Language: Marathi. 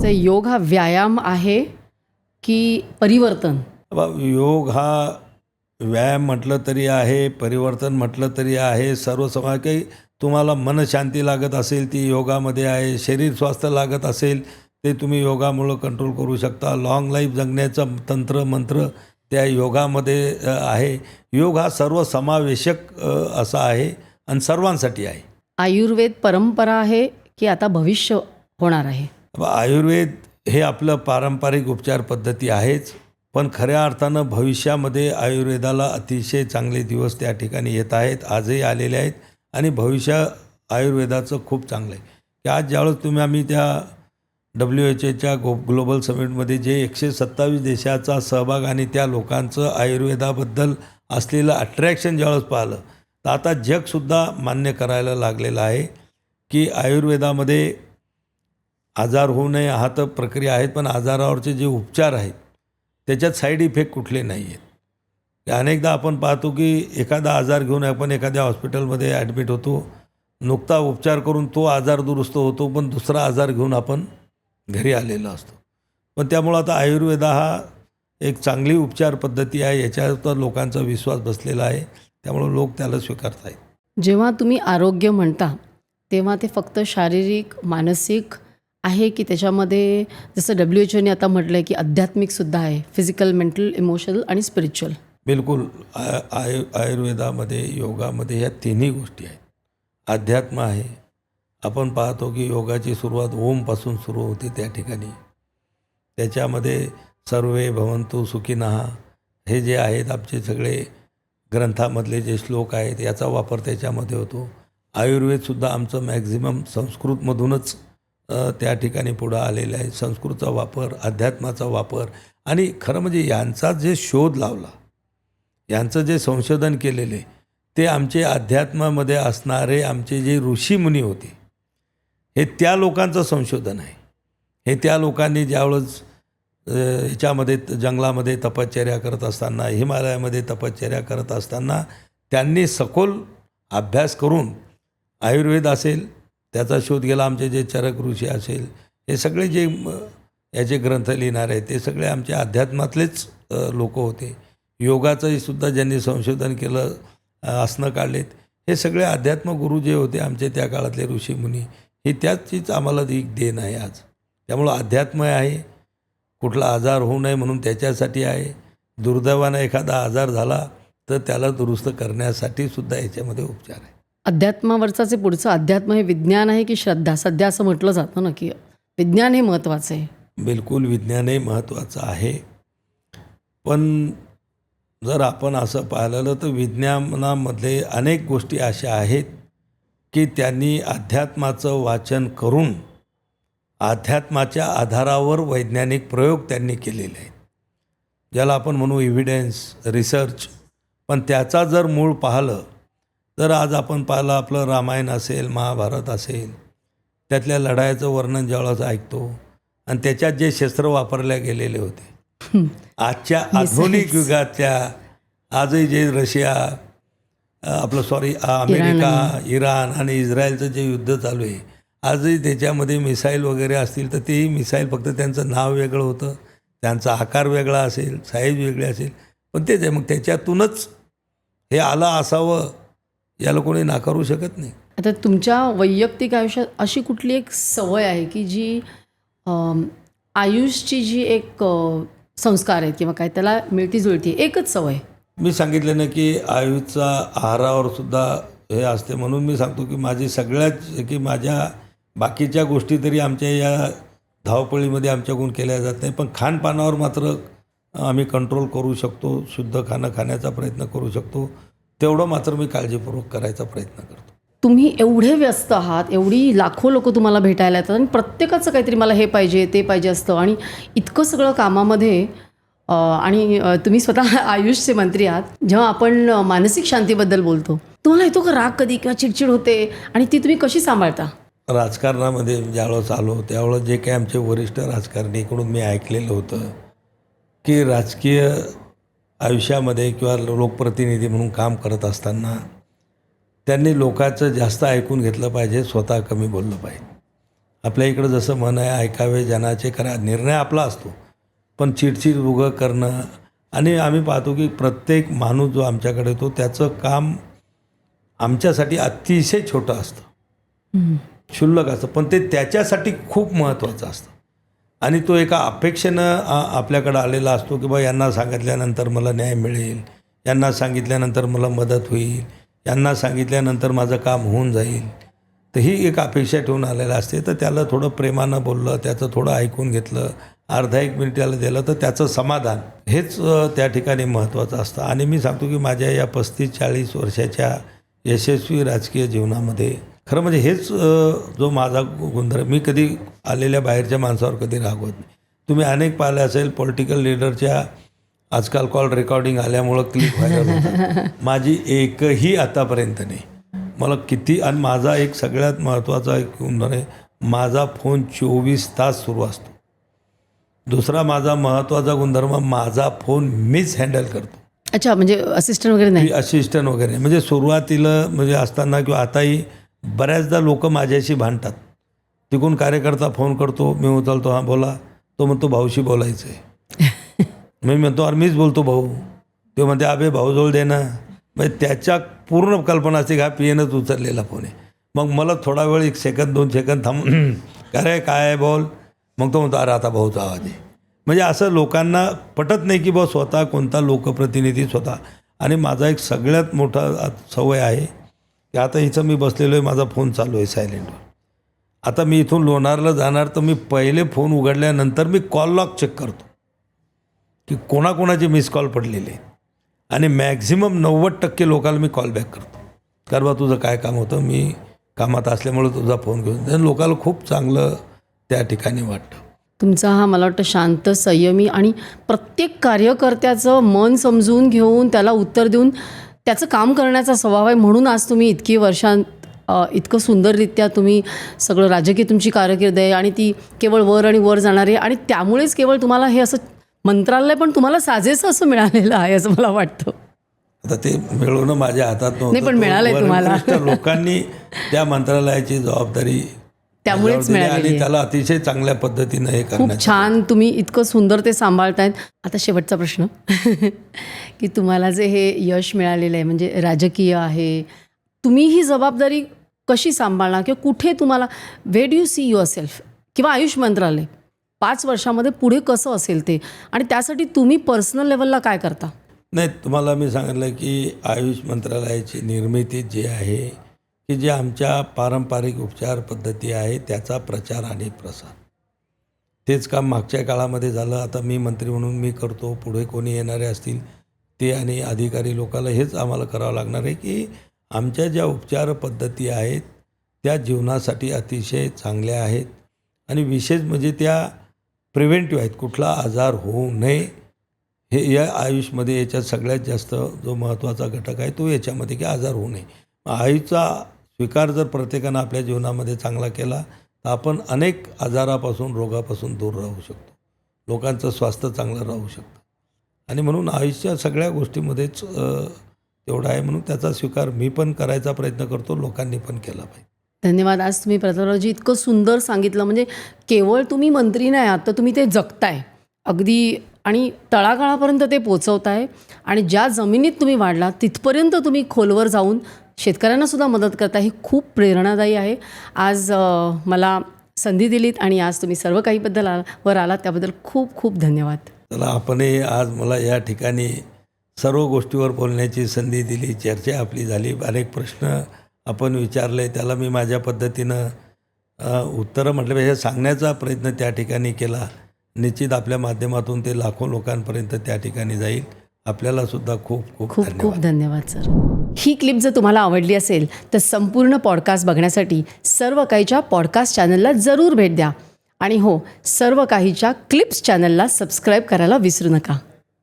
तर योग हा व्यायाम आहे की परिवर्तन? योग हा व्यायाम म्हटलं तरी आहे, परिवर्तन म्हटलं तरी आहे. सर्व समाज काही तुम्हाला मनशांती लागत असेल ती योगामध्ये आहे, शरीर स्वास्थ्य लागत असेल ते तुम्ही योगामुळं कंट्रोल करू शकता. लाँग लाईफ जगण्याचं तंत्र मंत्र त्या योगामध्ये आहे. योग हा सर्वसमावेशक असा आहे आणि सर्वांसाठी आहे. आयुर्वेद परंपरा आहे की आता भविष्य होणार आहे? आयुर्वेद हे आपलं पारंपरिक उपचार पद्धती आहेच, पण खऱ्या अर्थानं भविष्यामध्ये आयुर्वेदाला अतिशय चांगले दिवस त्या ठिकाणी येत आहेत, आजही आलेले आहेत आणि भविष्य आयुर्वेदाचं खूप चांगलं आहे. की आज ज्यावेळेस आम्ही त्या WHO ग्लोबल समिटमध्ये जे 127 देशाचा सहभाग आणि त्या लोकांचं आयुर्वेदाबद्दल असलेलं अट्रॅक्शन ज्यावेळेस पाहिलं, तर आता जगसुद्धा मान्य करायला लागलेलं आहे की आयुर्वेदामध्ये आजार होऊ नये हा तर प्रक्रिया आहेत, पण आजारावरचे जे उपचार आहेत त्याच्यात साईड इफेक्ट कुठले नाही आहेत. अनेकदा आपण पाहतो की एखादा आजार घेऊन आपण एखाद्या हॉस्पिटलमध्ये ॲडमिट होतो, नुकता उपचार करून तो आजार दुरुस्त होतो, पण दुसरा आजार घेऊन आपण घरी आलेला असतो. पण त्यामुळं आता आयुर्वेद हा एक चांगली उपचार पद्धती आहे, याच्यावर लोकांचा विश्वास बसलेला आहे, त्यामुळं लोक त्याला स्वीकारत आहेत. जेव्हा तुम्ही आरोग्य म्हणता तेव्हा ते फक्त शारीरिक, मानसिक आहे की त्याच्यामध्ये जसं WHO ने आता म्हटलं आहे की आध्यात्मिकसुद्धा आहे, फिजिकल, मेंटल, इमोशनल आणि स्पिरिच्युअल? बिलकुल. आयुर्वेदामध्ये, योगामध्ये या तिन्ही गोष्टी आहेत. अध्यात्म आहे. आपण पाहतो की योगाची सुरुवात ओमपासून सुरू होते त्या ठिकाणी. त्याच्यामध्ये सर्वे भवन्तु सुखिनः हे जे आहेत आमचे सगळे ग्रंथामधले जे श्लोक आहेत याचा वापर त्याच्यामध्ये होतो. आयुर्वेदसुद्धा आमचं मॅक्झिमम संस्कृतमधूनच त्या ठिकाणी पुढं आलेलं आहे. संस्कृतचा वापर, अध्यात्माचा वापर आणि खरं म्हणजे यांचा जे शोध लावला, यांचं जे संशोधन केलेले ते आमचे अध्यात्मामध्ये असणारे आमचे जे ऋषीमुनी होते, हे त्या लोकांचं संशोधन आहे. हे त्या लोकांनी ज्यावेळेस ह्याच्यामध्ये जंगलामध्ये तपश्चर्या करत असताना, हिमालयामध्ये तपश्चर्या करत असताना त्यांनी सखोल अभ्यास करून आयुर्वेद असेल त्याचा शोध गेला. आमचे जे चरक ऋषी असेल, हे सगळे जे याचे ग्रंथ लिहिणारे आहेत ते सगळे आमचे अध्यात्मातलेच लोक होते. योगाचंही सुद्धा ज्यांनी संशोधन केलं, आसनं काढलेत, हे सगळे अध्यात्मगुरू जे होते आमचे त्या काळातले ऋषीमुनी, ही त्याचीच आम्हाला एक देण आहे आज. त्यामुळं अध्यात्म आहे. कुठला आजार होऊ नये म्हणून त्याच्यासाठी आहे. दुर्दैवानं एखादा आजार झाला तर त्याला दुरुस्त करण्यासाठी सुद्धा याच्यामध्ये उपचार आहे. अध्यात्मावरचं पुढचं अध्यात्म हे विज्ञान आहे की श्रद्धा? सध्या असं म्हटलं जातं ना की विज्ञान हे महत्त्वाचं आहे. बिलकुल विज्ञानही महत्त्वाचं आहे, पण जर आपण असं पाहिलं तर विज्ञानामधले अनेक गोष्टी अशा आहेत की त्यांनी अध्यात्माचं वाचन करून अध्यात्माच्या आधारावर वैज्ञानिक प्रयोग त्यांनी केलेले आहेत, ज्याला आपण म्हणू एव्हिडन्स, रिसर्च. पण त्याचा जर मूळ पाहिलं तर आज आपण पाहिलं आपलं रामायण असेल, महाभारत असेल, त्यातल्या लढाईचं वर्णन ज्यावेळेस ऐकतो आणि त्याच्यात जे शस्त्र वापरल्या गेलेले होते, आजच्या आधुनिक युगातल्या आजही जे रशिया अमेरिका, इराण आणि इस्रायलचं जे युद्ध चालू आहे, आजही त्याच्यामध्ये मिसाईल वगैरे असतील तर तेही मिसाईल फक्त त्यांचं नाव वेगळं होतं, त्यांचा आकार वेगळा असेल, साईज वेगळी असेल, पण तेच आहे. मग त्याच्यातूनच हे आलं असावं याला कोणी नाकारू शकत नाही. आता तुमच्या वैयक्तिक आयुष्यात अशी कुठली एक सवय आहे की जी आयुषची जी एक संस्कार आहेत किंवा काय त्याला मिळती जुळती एकच सवय? मी सांगितलं ना की आयुषचा आहारावर सुद्धा हे असते, म्हणून मी सांगतो की माझ्या बाकीच्या गोष्टी तरी आमच्या या धावपळीमध्ये आमच्याकडून केल्या जात नाही, पण खानपानावर मात्र आम्ही कंट्रोल करू शकतो. शुद्ध खाणं खाण्याचा प्रयत्न करू शकतो, तेवढं मात्र मी काळजीपूर्वक करायचा प्रयत्न करतो. तुम्ही एवढे व्यस्त आहात, एवढी लाखो लोक तुम्हाला भेटायला येतात आणि प्रत्येकाचं काहीतरी मला हे पाहिजे ते पाहिजे असतं आणि इतकं सगळं कामामध्ये आणि तुम्ही स्वतः आयुषचे मंत्री आहात. जेव्हा आपण मानसिक शांतीबद्दल बोलतो, तुम्हाला येतो का राग कधी किंवा चिडचिड होते आणि ती तुम्ही कशी सांभाळता? राजकारणामध्ये ज्यावेळेस आलो त्यावेळेस जे काही आमचे वरिष्ठ राजकारणीकडून मी ऐकलेलं होतं की राजकीय आयुष्यामध्ये किंवा लोकप्रतिनिधी म्हणून काम करत असताना त्यांनी लोकांचं जास्त ऐकून घेतलं पाहिजे, स्वतः कमी बोललं पाहिजे. आपल्या इकडं जसं मन आहे ऐकावे जनाचे करा, निर्णय आपला असतो, पण चिडचिड उगं करणं. आणि आम्ही पाहतो की प्रत्येक माणूस जो आमच्याकडे येतो त्याचं काम आमच्यासाठी अतिशय छोटं असतं, क्षुल्लक असतं, पण ते त्याच्यासाठी खूप महत्त्वाचं असतं. आणि तो एका अपेक्षेनं आपल्याकडं आलेला असतो की बा यांना सांगितल्यानंतर मला न्याय मिळेल, यांना सांगितल्यानंतर मला मदत होईल, यांना सांगितल्यानंतर माझं काम होऊन जाईल. तर ही एक अपेक्षा ठेवून आलेला असते. तर त्याला थोडं प्रेमानं बोललं, त्याचं थोडं ऐकून घेतलं, अर्धा एक मिनिट त्याला दिलं तर त्याचं समाधान हेच त्या ठिकाणी महत्त्वाचं असतं. आणि मी सांगतो की माझ्या या 35-40 वर्षाच्या यशस्वी राजकीय जीवनामध्ये खरं म्हणजे हेच जो माझा गुणधर्म, मी कधी आलेल्या बाहेरच्या माणसावर कधी रागवत नाही. तुम्ही अनेक पाहिले असेल पॉलिटिकल लीडरच्या आजकाल कॉल रेकॉर्डिंग आल्यामुळं क्लिक व्हायरल होतात. माझी एकही आतापर्यंत नाही. मला किती, आणि माझा एक सगळ्यात महत्त्वाचा एक गुणधर्म आहे, माझा फोन 24 तास सुरू असतो. दुसरा माझा महत्त्वाचा गुणधर्म, माझा फोन मीच हँडल करतो. अच्छा, म्हणजे असिस्टंट वगैरे नाही? असिस्टंट वगैरे नाही. म्हणजे सुरुवातीला म्हणजे असताना किंवा आताही बऱ्याचदा लोक माझ्याशी भांडतात. तिकडून कार्यकर्ता फोन करतो, मी उचलतो, हां बोला. तो म्हणतो भाऊशी बोलायचं आहे. मी म्हणतो अरे मीच बोलतो भाऊ. तो म्हणते अबे भाऊजवळ दे ना. म्हणजे त्याच्या पूर्ण कल्पना असते की हा पीएनच उचललेला फोन आहे. मग मला थोडा वेळ 1 सेकंद 2 सेकंद थांबून काय आहे बोल. मग तो म्हणतो अरे आता भाऊचा आवाज आहे. म्हणजे असं लोकांना पटत नाही की बा स्वतः कोणता लोकप्रतिनिधी स्वतः. आणि माझा एक सगळ्यात मोठा सवय आहे की आता इथं मी बसलेलो आहे, माझा फोन चालू आहे सायलेंटवर. आता मी इथून लोणारला जाणार तर मी पहिले फोन उघडल्यानंतर मी कॉल लॉग चेक करतो की कोणाकोणाचे मिस कॉल पडलेले आहेत. आणि मॅक्झिमम 90% लोकांना मी कॉल बॅक करतो. कारण बा तुझं काय काम होतं, मी कामात असल्यामुळे तुझा फोन घेऊन. तर लोकांना खूप चांगलं त्या ठिकाणी वाटतं. तुमचा हा मला वाटतं शांत, संयमी आणि प्रत्येक कार्यकर्त्याचं मन समजून घेऊन त्याला उत्तर देऊन त्याचं काम करण्याचा स्वभाव आहे. म्हणून आज तुम्ही इतकी वर्षांत इतकं सुंदररित्या तुम्ही सगळं राजकीय तुमची कारकीर्द आहे आणि ती केवळ वर आणि वर जाणार आहे. आणि त्यामुळेच केवळ तुम्हाला हे असं मंत्रालय पण तुम्हाला साजेसं असं मिळालेलं आहे असं मला वाटतं. आता ते मिळवणं माझ्या हातात नाही, पण मिळालंय तुम्हाला. लोकांनी त्या मंत्रालयाची जबाबदारी त्यामुळेच आणि मिळालेली त्याला अतिशय चांगल्या पद्धतीनं हे खूप करण्यात. छान, तुम्ही इतकं सुंदर ते सांभाळतायत. आता शेवटचा प्रश्न की तुम्हाला जे हे यश मिळालेलं आहे म्हणजे राजकीय आहे, तुम्ही ही जबाबदारी कशी सांभाळणार किंवा कुठे तुम्हाला, where do you see yourself, किंवा आयुष मंत्रालय 5 वर्षामध्ये पुढे कसं असेल ते, आणि त्यासाठी तुम्ही पर्सनल लेवलला काय करता? नाही, तुम्हाला मी सांगितलं की आयुष मंत्रालयाची निर्मिती जी आहे की जे आमच्या पारंपरिक उपचार पद्धती आहे त्याचा प्रचार आणि प्रसार, तेच काम मागच्या काळामध्ये झालं. आता मी मंत्री म्हणून मी करतो, पुढे कोणी येणारे असतील ते आणि अधिकारी लोकांना हेच आम्हाला करावं लागणार आहे की आमच्या ज्या उपचार पद्धती आहेत त्या जीवनासाठी अतिशय चांगल्या आहेत. आणि विशेष म्हणजे त्या प्रिव्हेंटिव्ह आहेत, कुठला आजार होऊ नये हे या आयुषमध्ये. याच्यात सगळ्यात जास्त जो महत्त्वाचा घटक आहे तो याच्यामध्ये की आजार होऊ नये. आयुषचा स्वीकार जर प्रत्येकानं आपल्या जीवनामध्ये चांगला केला तर आपण अनेक आजारापासून, रोगापासून दूर राहू शकतो, लोकांचं स्वास्थ्य चांगलं राहू शकतं. आणि म्हणून आयुषच्या सगळ्या गोष्टीमध्येच तेवढा आहे, म्हणून त्याचा स्वीकार मी पण करायचा प्रयत्न करतो, लोकांनी पण केला पाहिजे. धन्यवाद. आज तुम्ही प्रतापरावजी इतकं सुंदर सांगितलं, म्हणजे केवळ तुम्ही मंत्री नाही आहात तर तुम्ही ते जगताय अगदी, आणि तळागाळापर्यंत ते पोचवताय. आणि ज्या जमिनीत तुम्ही वाढला तिथपर्यंत तुम्ही खोलवर जाऊन शेतकऱ्यांना सुद्धा मदत करता. ही खूप प्रेरणादायी आहे. आज मला संधी दिलीत आणि आज तुम्ही सर्व काहीबद्दल वर आलात त्याबद्दल खूप खूप धन्यवाद. चला, आपणही आज मला या ठिकाणी सर्व गोष्टीवर बोलण्याची संधी दिली, चर्चा आपली झाली, अनेक प्रश्न आपण विचारले, त्याला मी माझ्या पद्धतीनं उत्तरं म्हटल्यापेक्षा सांगण्याचा प्रयत्न त्या ठिकाणी केला. निश्चित आपल्या माध्यमातून ते लाखो लोकांपर्यंत त्या ठिकाणी जाईल. आपल्याला सुद्धा खूप खूप खूप खूप धन्यवाद सर. ही क्लिप जर तुम्हाला आवडली असेल तर संपूर्ण पॉडकास्ट बघण्यासाठी सर्व काहीच्या पॉडकास्ट चॅनलला जरूर भेट द्या. आणि हो, सर्व काहीच्या क्लिप्स चॅनलला सबस्क्राईब करायला विसरू नका.